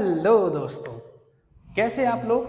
Hello दोस्तों, कैसे आप लोग।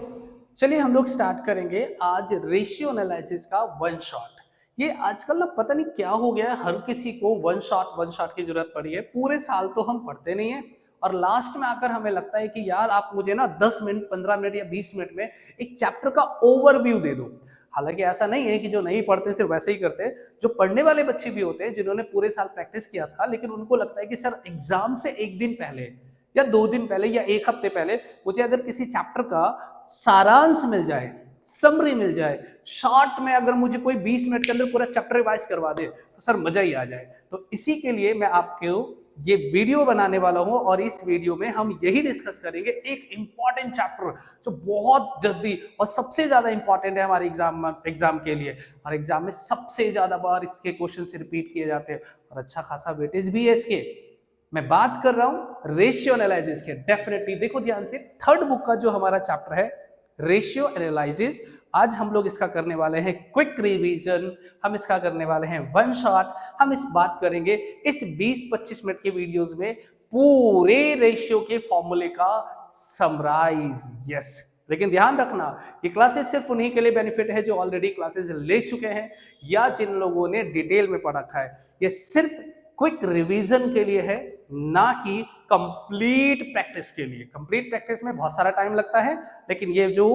चलिए हम लोग स्टार्ट करेंगे आज रेशियो एनालिसिस का वन शॉट। ये आजकल ना पता नहीं क्या हो गया है, हर किसी को वन शॉट की जरूरत पड़ी है। पूरे साल तो हम पढ़ते नहीं है और लास्ट में आकर हमें लगता है कि यार आप मुझे ना 10 मिनट 15 मिनट या 20 मिनट में एक चैप्टर का ओवरव्यू दे दो। हालांकि ऐसा नहीं है कि जो नहीं पढ़ते सिर्फ वैसे ही करते हैं। जो पढ़ने वाले बच्चे भी होते हैं जिन्होंने पूरे साल प्रैक्टिस किया था, लेकिन उनको लगता है कि सर एग्जाम से एक दिन पहले या 2 दिन पहले या एक हफ्ते पहले मुझे अगर किसी चैप्टर का सारांश मिल जाए, समरी मिल जाए, शॉर्ट में अगर मुझे कोई 20 मिनट के अंदर पूरा चैप्टर रिवाइज करवा दे तो सर मजा ही आ जाए। तो इसी के लिए मैं आपको ये वीडियो बनाने वाला हूं और इस वीडियो में हम यही डिस्कस करेंगे एक इंपॉर्टेंट चैप्टर जो बहुत जल्दी और सबसे ज्यादा इंपॉर्टेंट है हमारे एग्जाम के लिए, और एग्जाम में सबसे ज्यादा बार इसके क्वेश्चन रिपीट किए जाते हैं और अच्छा खासा वेटेज भी है इसके। मैं बात कर रहा हूं रेशियो एनालिसिस के। डेफिनेटली देखो ध्यान से, थर्ड बुक का जो हमारा चैप्टर है रेशियो एनालिसिस, आज हम लोग इसका करने वाले हैं क्विक रिवीजन, हम इसका करने वाले हैं वन शॉट। हम इस बात करेंगे इस 20-25 मिनट के वीडियोस में पूरे रेशियो के फॉर्मूले का समराइज। यस, लेकिन ध्यान रखना ये क्लासेस सिर्फ उन्हीं के लिए बेनिफिट है जो ऑलरेडी क्लासेस ले चुके हैं या जिन लोगों ने डिटेल में पढ़ रखा है। ये सिर्फ क्विक रिवीजन के लिए है, ना कि कंप्लीट प्रैक्टिस के लिए। कंप्लीट प्रैक्टिस में बहुत सारा टाइम लगता है, लेकिन ये जो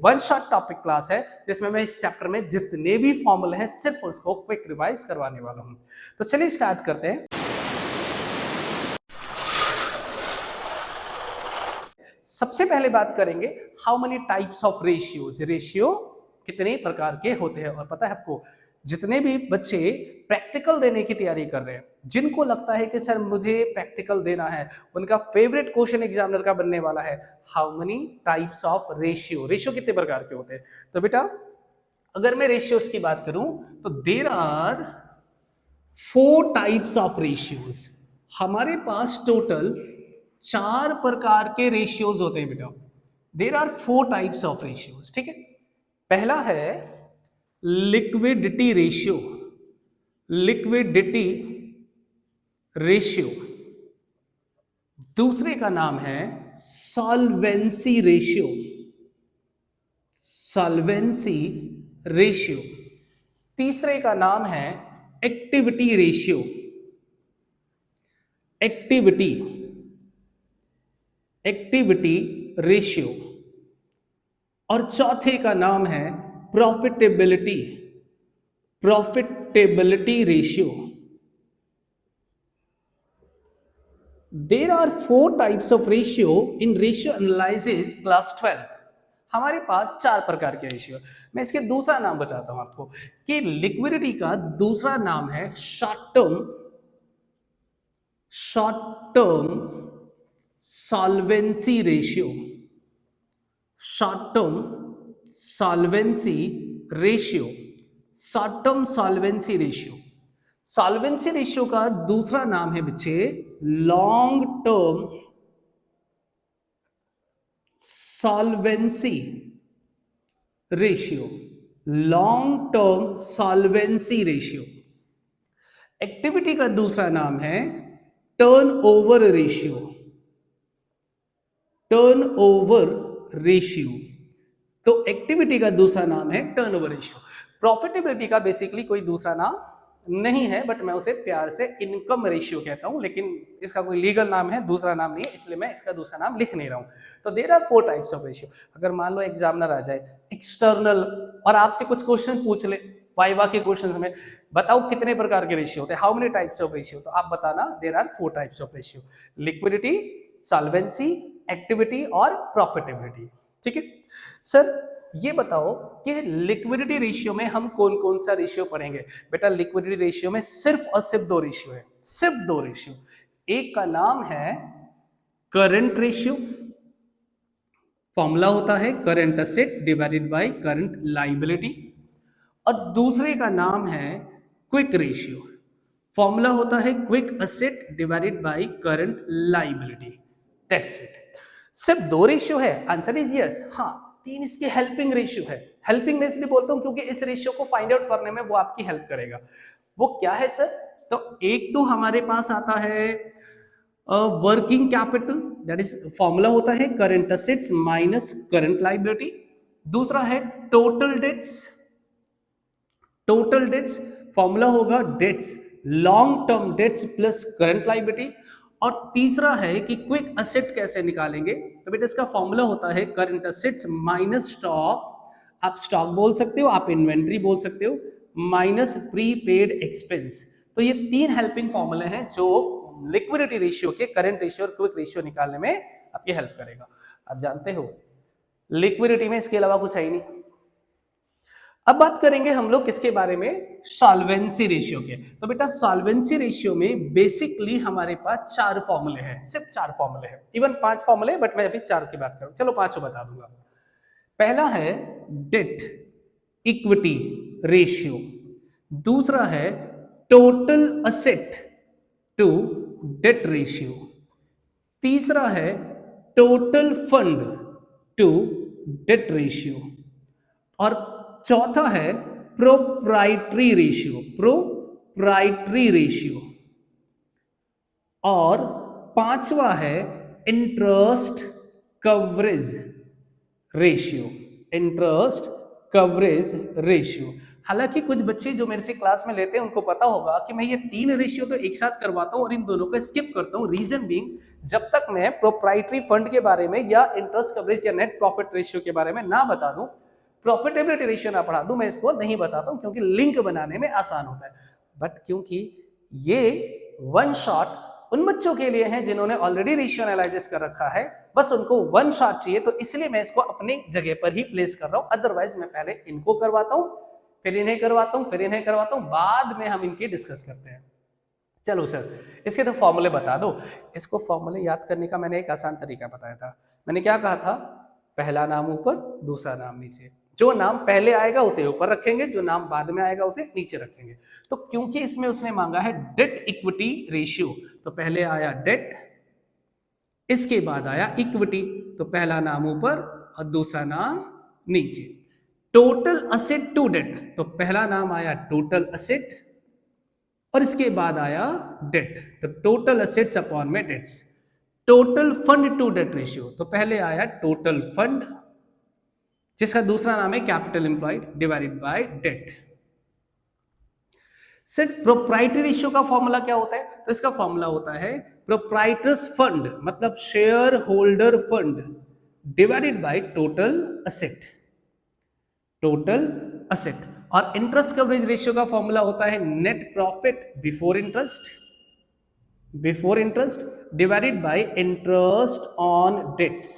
वन शॉट टॉपिक क्लास है जिसमें मैं इस चैप्टर में जितने भी फॉर्मूले हैं सिर्फ उसको क्विक रिवाइज करवाने वाला हूं। तो चलिए स्टार्ट करते हैं। सबसे पहले बात करेंगे how many types of ratios. Ratio कितने प्रकार के होते हैं। और पता है आपको, जितने भी बच्चे प्रैक्टिकल देने की तैयारी कर रहे हैं, जिनको लगता है कि सर मुझे प्रैक्टिकल देना है, उनका फेवरेट क्वेश्चन एग्जामिनर का बनने वाला है how many types of ratio. Ratio कितने प्रकार के होते हैं। तो बेटा अगर मैं रेशियोज की बात करूं तो there are 4 types of ratios. हमारे पास टोटल 4 प्रकार के रेशियोज होते हैं बेटा। There are 4 types of ratios, ठीक है। पहला है लिक्विडिटी रेशियो, लिक्विडिटी रेशियो। दूसरे का नाम है सॉल्वेंसी रेशियो, सॉल्वेंसी रेशियो। तीसरे का नाम है activity ratio, activity activity ratio. और चौथे का नाम है profitability, profitability ratio. There are 4 types of ratio in ratio analysis class 12। हमारे पास 4 प्रकार के रेशियो। मैं इसके दूसरा नाम बताता हूं आपको कि लिक्विडिटी का दूसरा नाम है short term solvency ratio, short term solvency ratio, short term solvency ratio. Solvency ratio का दूसरा नाम है बच्चे long term solvency ratio, long term solvency ratio. Activity का दूसरा नाम है टर्नओवर रेशियो, टर्नओवर रेशियो। तो एक्टिविटी का दूसरा नाम है टर्नओवर रेशियो। प्रॉफिटेबिलिटी का बेसिकली कोई दूसरा नाम नहीं है, बट मैं उसे प्यार से इनकम रेशियो कहता हूं, लेकिन इसका कोई लीगल नाम है, दूसरा नाम नहीं है, इसलिए मैं इसका दूसरा नाम लिख नहीं रहा हूं। तो there are 4 types of ratio. अगर मान लो एग्जामिनर आ जाए एक्सटर्नल और आपसे कुछ क्वेश्चन पूछ ले वाइवा के क्वेश्चंस में, बताओ कितने प्रकार के रेशियो होते हैं, how many types of ratio, तो आप बताना there are 4 types of ratio, liquidity, solvency, activity और प्रॉफिटेबिलिटी। ठीक है सर, ये बताओ कि लिक्विडिटी रेशियो में हम कौन कौन सा रेशियो पढ़ेंगे। बेटा लिक्विडिटी रेशियो में सिर्फ और सिर्फ 2 रेशियो है, सिर्फ 2 रेशियो। एक का नाम है करंट रेशियो, फॉर्मूला होता है current asset divided by current liability, और दूसरे का नाम है क्विक रेशियो, फॉर्मूला होता है quick asset divided by current liability. That's it. सिर्फ 2 रेशियो है, आंसर इज यस। हाँ, 3 इसके हेल्पिंग रेशियो है। हेल्पिंग मैं इसलिए बोलता हूं क्योंकि इस रेशियो को फाइंड आउट करने में वो आपकी हेल्प करेगा। वो क्या है सर, तो एक तो हमारे पास आता है working capital, that is formula होता है current assets minus current liability. दूसरा है total debts, total debts formula होगा debts long term debts plus current liability. और तीसरा है कि क्विक असेट कैसे निकालेंगे, तो बेटा इसका फॉर्मूला होता है करंट असेट्स माइनस स्टॉक, आप स्टॉक बोल सकते हो, आप इन्वेंट्री बोल सकते हो, माइनस प्रीपेड एक्सपेंस। तो ये तीन हेल्पिंग फॉर्मूले हैं जो लिक्विडिटी रेशियो के करंट रेशियो और क्विक रेशियो निकालने में आपकी हेल्प करेगा। आप जानते हो लिक्विडिटी में इसके अलावा कुछ है ही नहीं। अब बात करेंगे हम लोग किसके बारे में, सॉल्वेंसी रेशियो के। तो बेटा सॉल्वेंसी रेशियो में बेसिकली हमारे पास 4 फॉर्मूले हैं, सिर्फ 4 फॉर्मूले हैं, इवन 5 फॉर्मूले, बट मैं अभी 4 की बात करूं, चलो 5 बता दूंगा। पहला है डेट इक्विटी रेशियो, दूसरा है total asset to debt ratio, तीसरा है total fund to debt ratio, और चौथा है प्रोप्राइटरी रेशियो, प्रोप्राइटरी रेशियो, और पांचवा है interest coverage ratio, interest coverage ratio. हालांकि कुछ बच्चे जो मेरे से क्लास में लेते हैं उनको पता होगा कि मैं ये 3 रेशियो तो एक साथ करवाता हूं और इन दोनों को स्किप करता हूं। रीजन बीइंग, जब तक मैं प्रोप्राइटरी फंड के बारे में या इंटरेस्ट कवरेज या नेट प्रॉफिट रेशियो के बारे में ना बता दूं, प्रॉफिटेबिलिटी रेशियो ना पढ़ा दूं, मैं इसको नहीं बताता हूं क्योंकि लिंक बनाने में आसान होता है। बट क्योंकि ये वन शॉट उन बच्चों के लिए हैं जिन्होंने ऑलरेडी रेशियो एनालिसिस कर रखा है, बस उनको वन शॉट चाहिए, तो इसलिए मैं इसको अपनी जगह पर ही प्लेस कर रहा हूं। अदरवाइज मैं पहले इनको करवाता हूं, फिर इन्हें करवाता हूं, फिर इन्हें करवाता हूं, बाद में हम इनकी डिस्कस करते हैं। चलो सर, इसके तो फॉर्मूले बता दो। इसको फॉर्मूले याद करने का मैंने एक आसान तरीका बताया था। मैंने क्या कहा था, पहला नाम ऊपर दूसरा नाम नीचे, जो नाम पहले आएगा उसे ऊपर रखेंगे, जो नाम बाद में आएगा उसे नीचे रखेंगे। तो क्योंकि इसमें उसने मांगा है डेट इक्विटी रेशियो, तो पहले आया डेट, इसके बाद आया इक्विटी, तो पहला नाम ऊपर और दूसरा नाम नीचे। टोटल असेट टू डेट, तो पहला नाम आया टोटल असेट और इसके बाद आया डेट, तो टोटल असेट्स अपॉन में debts. Total fund to debt ratio, तो पहले आया टोटल फंड जिसका दूसरा नाम है capital employed divided by debt. Sir proprietary ratio का फॉर्मूला क्या होता है, तो इसका फॉर्मूला होता है प्रोप्राइटर्स फंड मतलब share holder fund divided by total asset, total asset. और इंटरेस्ट कवरेज रेशियो का फॉर्मूला होता है net profit before interest divided by interest on dates.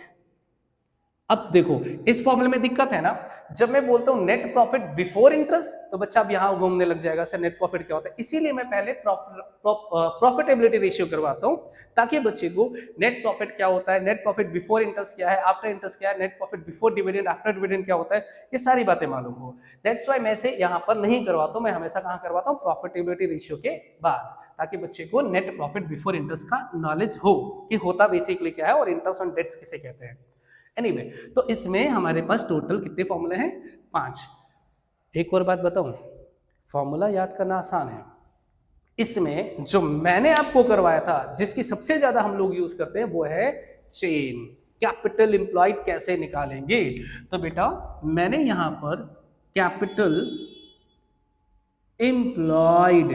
अब देखो इस फॉर्मूले में दिक्कत है ना, जब मैं बोलता हूं नेट प्रॉफिट बिफोर इंटरेस्ट तो बच्चा अब यहां घूमने लग जाएगा, सर नेट प्रॉफिट क्या होता है। इसीलिए मैं पहले प्रॉफिटेबिलिटी रेशियो करवाता हूं ताकि बच्चे को नेट प्रॉफिट क्या होता है, नेट प्रॉफिट बिफोर इंटरेस्ट क्या है, आफ्टर इंटरेस्ट क्या है, net profit before dividend after dividend क्या होता है, ये सारी बातें मालूम हो। दैट्स वाई मैं इसे यहां पर नहीं करवाता हूं, मैं हमेशा कहां करवाता हूं, प्रॉफिटेबिलिटी रेशियो के बाद, ताकि बच्चे को नेट प्रॉफिट बिफोर इंटरेस्ट का नॉलेज हो कि होता बेसिकली क्या है और इंटरेस्ट ऑन डेट्स किसे कहते हैं। एनीवे, तो इसमें हमारे पास टोटल कितने फॉर्मूले हैं, 5। एक और बात बताऊं, फॉर्मूला याद करना आसान है। इसमें जो मैंने आपको करवाया था जिसकी सबसे ज्यादा हम लोग यूज करते हैं वो है चेन, कैपिटल एम्प्लॉयड कैसे निकालेंगे। तो बेटा मैंने यहां पर कैपिटल एम्प्लॉयड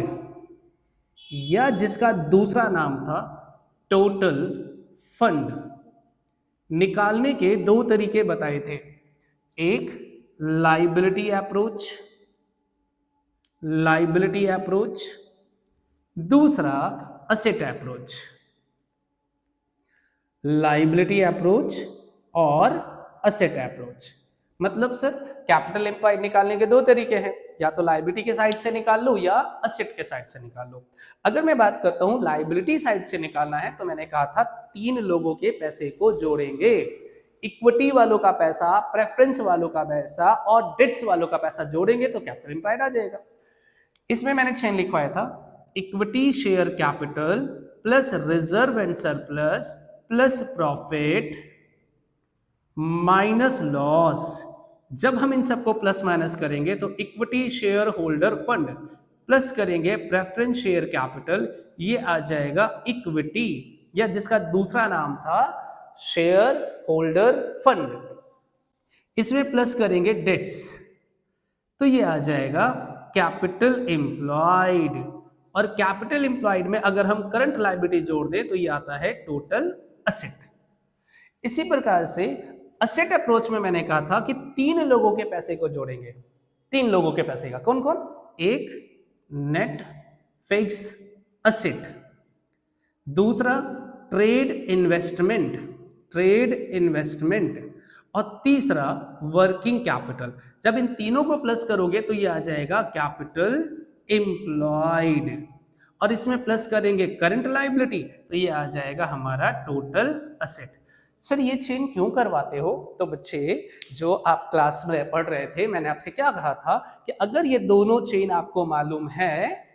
या जिसका दूसरा नाम था टोटल फंड निकालने के 2 तरीके बताए थे, एक लायबिलिटी अप्रोच, दूसरा असेट अप्रोच। लायबिलिटी अप्रोच और असेट अप्रोच मतलब सर कैपिटल एम्प्लॉयड निकालने के 2 तरीके हैं, या तो लायबिलिटी के साइड से निकाल लो या असेट के साइड से निकाल लो। अगर मैं बात करता हूं लायबिलिटी साइड से निकालना है तो मैंने कहा था 3 लोगों के पैसे को जोड़ेंगे, इक्विटी वालों का पैसा, प्रेफरेंस वालों का पैसा और डेट्स वालों का पैसा जोड़ेंगे तो कैपिटल एम्प्लॉयड आ जाएगा। इसमें मैंने चेन लिखवाया था equity share capital plus reserve and surplus plus profit minus loss. जब हम इन सबको प्लस माइनस करेंगे तो equity share holder fund plus करेंगे प्रेफरेंस शेयर कैपिटल, ये आ जाएगा इक्विटी या जिसका दूसरा नाम था शेयर होल्डर फंड। इसमें प्लस करेंगे डेट्स, तो ये आ जाएगा कैपिटल एम्प्लॉयड, और कैपिटल एम्प्लॉयड में अगर हम करंट लायबिलिटी जोड़ दें तो ये आता है टोटल असेट। इसी प्रकार से असेट अप्रोच में मैंने कहा था कि 3 लोगों के पैसे को जोड़ेंगे। 3 लोगों के पैसे का कौन कौन? एक नेट फिक्स असेट, दूसरा ट्रेड इन्वेस्टमेंट, ट्रेड इन्वेस्टमेंट, और तीसरा वर्किंग कैपिटल। जब इन तीनों को प्लस करोगे तो ये आ जाएगा कैपिटल एम्प्लॉयड, और इसमें प्लस करेंगे करंट लायबिलिटी तो ये आ जाएगा हमारा टोटल असेट। सर ये चेन क्यों करवाते हो? तो बच्चे जो आप क्लास में पढ़ रहे थे, मैंने आपसे क्या कहा था कि अगर ये दोनों चेन आपको मालूम है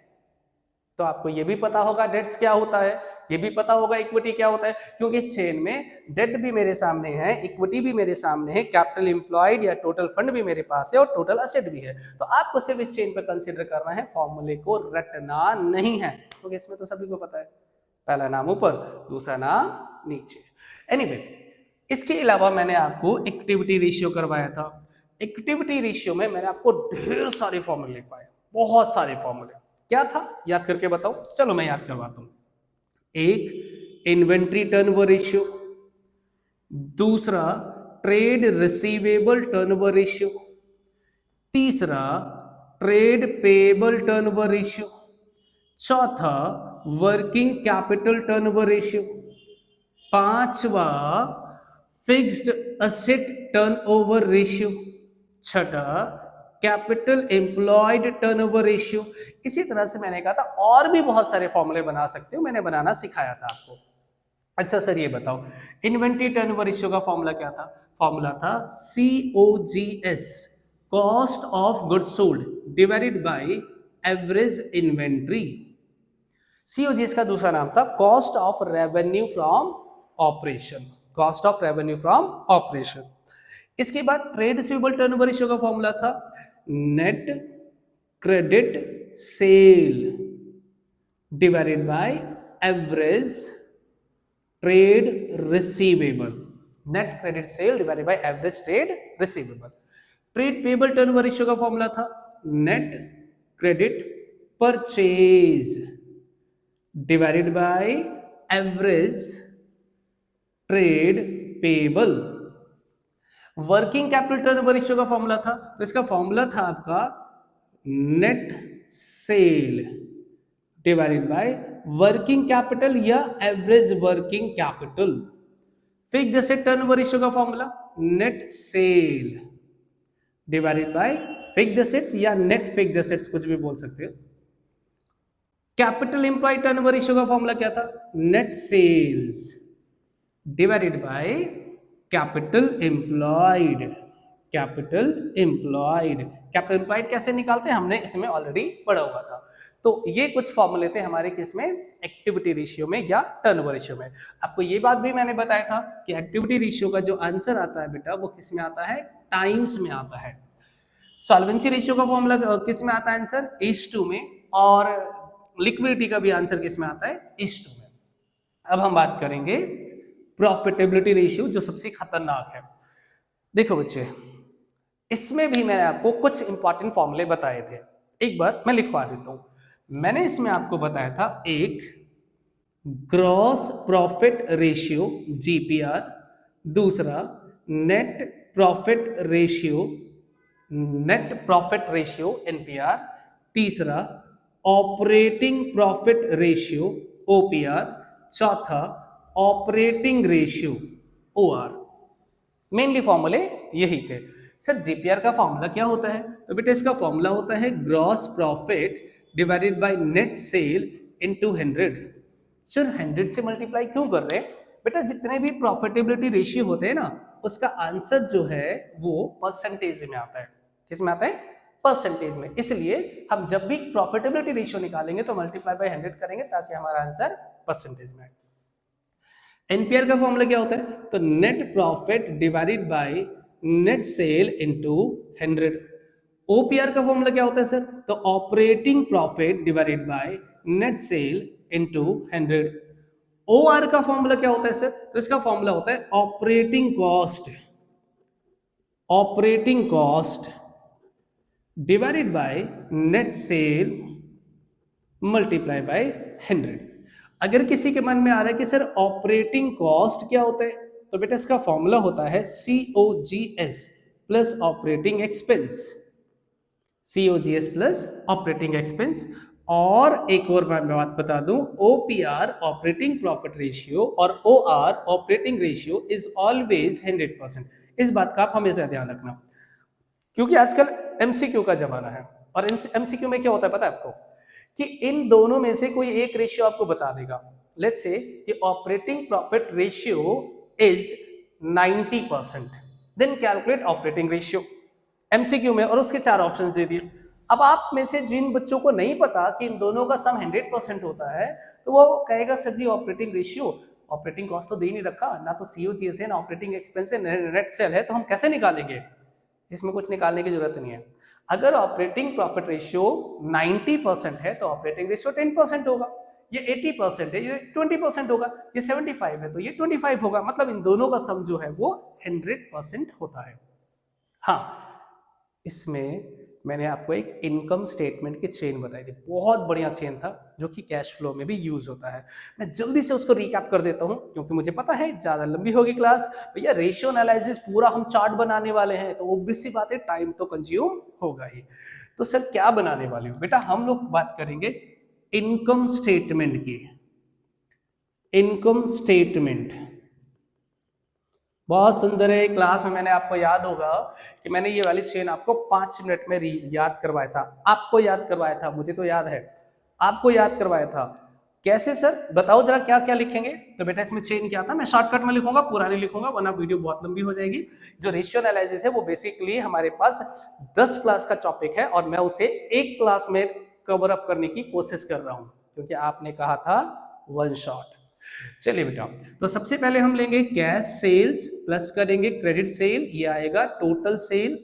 तो आपको ये भी पता होगा डेट्स क्या होता है, ये भी पता होगा इक्विटी क्या होता है, क्योंकि चेन में डेट भी मेरे सामने है, इक्विटी भी मेरे सामने है, कैपिटल एम्प्लॉयड या टोटल फंड भी मेरे पास है, और टोटल असेट भी है। तो आपको सिर्फ इस चेन पर कंसीडर करना है, फॉर्मूले को रटना नहीं है, क्योंकि इसमें तो सभी को पता है, पहला नाम ऊपर दूसरा नाम नीचे। एनीवे, इसके अलावा मैंने आपको एक्टिविटी रेशियो करवाया था। एक्टिविटी रेशियो में मैंने आपको ढेर सारे फॉर्मूले लिखवाए, बहुत सारे फॉर्मूले। क्या था याद करके बताओ? चलो मैं याद करवाता हूं। एक इन्वेंट्री टर्नओवर रेशियो, दूसरा ट्रेड रिसीवेबल टर्नओवर रेशियो, तीसरा ट्रेड पेएबल टर्नओवर रेशियो, चौथा वर्किंग कैपिटल टर्नओवर रेशियो, पांचवा फिक्स्ड असेट टर्नओवर रेशियो, छठा कैपिटल एम्प्लॉयड टर्नओवर रेशियो। इसी तरह से मैंने कहा था और भी बहुत सारे फॉर्मूले बना सकते हो, मैंने बनाना सिखाया था आपको। अच्छा सर ये बताओ, इन्वेंट्री टर्नओवर रेशियो का फॉर्मूला क्या था? फॉर्मूला था COGS, cost of goods sold divided by average inventory. COGS का दूसरा नाम था cost of revenue from operation, cost of revenue from operation. इसके बाद ट्रेड रिसीवेबल टर्नओवर रेशियो का फॉर्मूला था net credit sale divided by average trade receivable, net credit sale divided by average trade receivable. Trade payable turnover ratio का formula था net credit purchase divided by average trade payable. Working capital turnover ratio का formula था, तो इसका formula था आपका net sale divided by working capital या average working capital. Fixed asset turnover ratio का formula net sale divided by fixed assets या net fixed assets, कुछ भी बोल सकते हो। कैपिटल एम्प्लॉयड टर्नओवर रेशियो का फॉर्मूला क्या था? Net sales divided by capital employed, capital employed. Capital employed कैसे निकालते हैं हमने इसमें ऑलरेडी पढ़ा हुआ था। तो ये कुछ फॉर्मूले थे हमारे किसमें? एक्टिविटी रेशियो में या टर्नओवर रेशियो में। आपको ये बात भी मैंने बताया था कि एक्टिविटी रेशियो का जो आंसर आता है बेटा वो किस में आता है? टाइम्स में आता है। सॉल्वेंसी रेशियो का फॉर्मूला किस में आता है? आंसर H2 में, और लिक्विडिटी का भी आंसर किस में आता है? H2 में। अब हम बात करेंगे प्रॉफिटेबिलिटी रेशियो, जो सबसे खतरनाक है। देखो बच्चे, इसमें भी मैंने आपको कुछ इंपॉर्टेंट फॉर्मूले बताए थे, एक बार मैं लिखवा देता हूं। मैंने इसमें आपको बताया था एक ग्रॉस प्रॉफिट रेशियो GPR, दूसरा net profit ratio, net profit ratio NPR, तीसरा ऑपरेटिंग प्रॉफिट रेशियो OPR, चौथा ऑपरेटिंग रेशियो OR। मेनली फॉर्मूले यही थे। सर जीपीआर का फॉर्मूला क्या होता है? तो बेटा इसका फॉर्मूला होता है gross profit divided by net sale into 100। Sir 100 से मल्टीप्लाई क्यों कर रहे हैं? बेटा जितने भी प्रॉफिटेबिलिटी रेशियो होते हैं ना, उसका आंसर जो है वो परसेंटेज में आता है। किस में आता है? परसेंटेज में। इसलिए हम जब भी प्रॉफिटेबिलिटी रेशियो निकालेंगे तो मल्टीप्लाई बाय 100 करेंगे ताकि हमारा आंसर परसेंटेज में आए। एनपीआर का फॉर्मूला क्या होता है? तो net profit divided by net sale into 100। OPR का फॉर्मूला क्या होता है सर? तो operating profit divided by net sale into 100। O R का फॉर्मूला क्या होता है सर? तो इसका फॉर्मूला होता है operating cost divided by net sale multiply by 100। अगर किसी के मन में आ रहा है कि सर ऑपरेटिंग कॉस्ट क्या होता है, तो बेटा इसका फॉर्मूला होता है COGS plus operating expense, COGS plus operating expense. और एक और मैं बात बता दूं, OPR ऑपरेटिंग प्रॉफिट रेशियो और OR operating ratio is always 100%। इस बात का आप हमेशा ध्यान रखना, क्योंकि आजकल MCQ का जमाना है। और MCQ में क्या होता है पता है आपको, कि इन दोनों में से कोई एक रेशियो आपको बता देगा। लेट्स से कि operating profit ratio is 90%, then calculate operating ratio, MCQ में, और उसके 4 ऑप्शंस दे दिए। अब आप में से जिन बच्चों को नहीं पता कि इन दोनों का सम 100% होता है, तो वो कहेगा सर जी ऑपरेटिंग रेशियो, ऑपरेटिंग कॉस्ट तो दे ही नहीं रखा, ना तो COGS है, ना ऑपरेटिंग एक्सपेंस है, नेट सेल है, तो हम कैसे निकालेंगे? इसमें कुछ निकालने की जरूरत नहीं है। अगर ऑपरेटिंग प्रॉफिट रेशियो 90% है तो ऑपरेटिंग रेशियो 10% होगा, ये 80% है ये 20% होगा, ये 75 है तो ये 25 होगा, मतलब इन दोनों का सम जो है वो 100% होता है। हाँ, इसमें मैंने आपको एक इनकम स्टेटमेंट की चेन बताई थी, बहुत बढ़िया चेन था, जो कि कैश फ्लो में भी यूज होता है। मैं जल्दी से उसको रिकैप कर देता हूं, क्योंकि मुझे पता है ज्यादा लंबी होगी क्लास। भैया रेशियो एनालिसिस पूरा हम चार्ट बनाने वाले हैं, तो ऑब्वियस सी बात है टाइम तो कंज्यूम होगा ही। तो सर क्या बनाने वाले हो बेटा? हम लोग बात करेंगे इनकम स्टेटमेंट की। इनकम स्टेटमेंट बहुत सुंदर है। क्लास में मैंने आपको याद होगा कि मैंने ये वाली चेन आपको 5 मिनट में याद करवाया था, आपको याद करवाया था, मुझे तो याद है, आपको याद करवाया था। कैसे सर बताओ जरा, क्या क्या लिखेंगे? तो बेटा इसमें चेन क्या था, मैं शॉर्टकट में लिखूंगा, पूरा नहीं लिखूंगा वरना वीडियो बहुत लंबी हो जाएगी। जो रेशियो एनालिसिस है वो बेसिकली हमारे पास 10 क्लास का टॉपिक है, और मैं उसे एक क्लास में कवर अप करने की कोशिश कर रहा हूं, क्योंकि आपने कहा था वन शॉट। चलिए बेटा, तो सबसे पहले हम लेंगे कैश सेल्स प्लस करेंगे क्रेडिट सेल, ये आएगा टोटल सेल,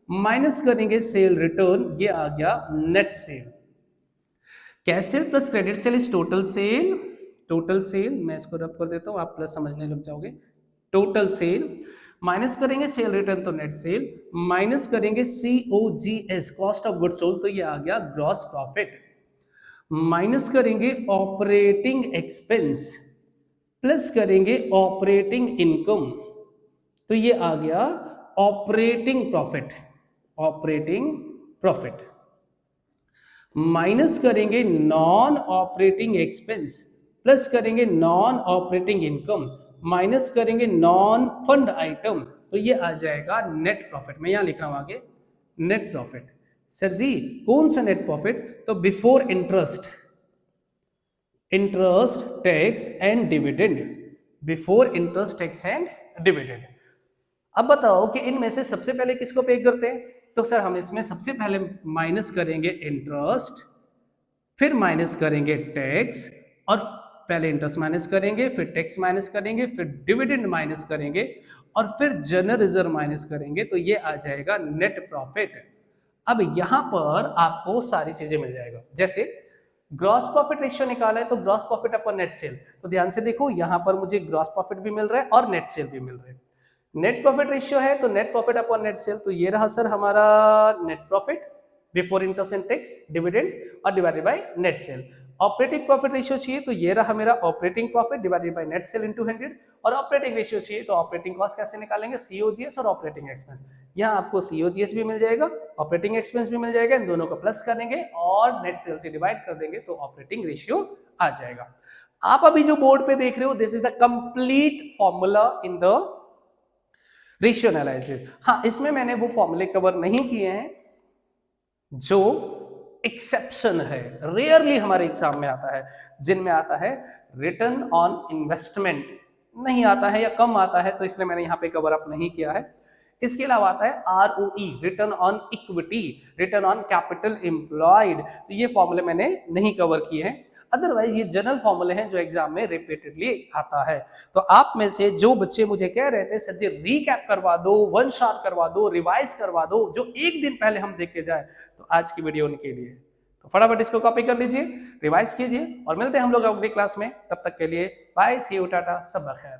माइनस करेंगे सेल रिटर्न, ये आ गया net cell. Cash cell plus credit sale is total sale, total sale, मैं इसको रब कर देता हूं, आप प्लस समझने लग जाओगे। टोटल सेल माइनस करेंगे सेल रिटर्न तो नेट सेल, माइनस करेंगे COGS cost of goods sold, तो ये आ गया ग्रॉस प्रॉफिट, माइनस करेंगे ऑपरेटिंग एक्सपेंस प्लस करेंगे ऑपरेटिंग इनकम, तो ये आ गया operating profit, operating profit, minus करेंगे नॉन ऑपरेटिंग एक्सपेंस प्लस करेंगे नॉन ऑपरेटिंग इनकम, माइनस करेंगे नॉन फंड आइटम, तो ये आ जाएगा नेट प्रॉफिट। मैं यहां लिख रहा हूं आगे नेट प्रॉफिट। सर जी कौन सा नेट प्रॉफिट? तो before interest, interest tax and dividend, before interest tax and dividend. अब बताओ कि इनमें से सबसे पहले किसको पे करते हैं? तो सर हम इसमें सबसे पहले माइनस करेंगे इंटरेस्ट, फिर माइनस करेंगे टैक्स, और पहले इंटरेस्ट माइनस करेंगे, फिर टैक्स माइनस करेंगे, फिर डिविडेंड माइनस करेंगे, और फिर जनरल रिजर्व माइनस करेंगे, तो ये आ जाएगा नेट प्रॉफिट। अब यहां पर आपको सारी चीजें मिल जाएगा। जैसे ग्रॉस प्रॉफिट रेशियो निकाला है तो gross profit upon net sale, तो ध्यान से देखो यहां पर मुझे ग्रॉस प्रॉफिट भी मिल रहा है और नेट सेल भी मिल रहा है। नेट प्रॉफिट रेशियो है तो net profit upon net sale, तो ये रहा सर हमारा net profit before interest and tax dividend और divided by net sale. Operating profit ratio चाहिए तो ये रहा मेरा operating profit divided by net sale into 100, और ऑपरेटिंग रेशियो चाहिए तो ऑपरेटिंग कॉस्ट कैसे निकालेंगे? COGS और ऑपरेटिंग एक्सपेंस। यहाँ आपको COGS भी मिल जाएगा, ऑपरेटिंग एक्सपेंस भी मिल जाएगा, इन दोनों को प्लस करेंगे और नेट सेल से डिवाइड कर देंगे तो ऑपरेटिंग रेशियो आ जाएगा। आप अभी जो बोर्ड पे देख रहे हो this is the complete formula in the ratio analysis. हाँ, इसमें मैंने वो फॉर्मूले कवर नहीं किए हैं जो एक्सेप्शन है, रेयरली हमारे एग्जाम में आता है, जिनमें आता है रिटर्न ऑन इन्वेस्टमेंट नहीं आता है या कम आता है, तो इसलिए मैंने यहाँ पे कवर अप नहीं किया है। इसके अलावा आता है ROE return on equity, return on capital employed, तो ये फॉर्मूले मैंने नहीं कवर किए हैं। अदरवाइज ये जनरल फॉर्मूले हैं जो एग्जाम में रिपीटेडली आता है। तो आप में से जो बच्चे मुझे कह रहे थे सर जी रीकैप करवा दो, वन शॉट करवा दो, रिवाइज करवा दो, जो एक दिन पहले हम देख के जाए, तो आज की वीडियो उनके लिए। तो फटाफट इसको कॉपी कर लीजिए, रिवाइज कीजिए और मिलते हैं हम लोग अगली क्लास में। तब तक के लिए बाय, सी यू, टाटा, सब खैर।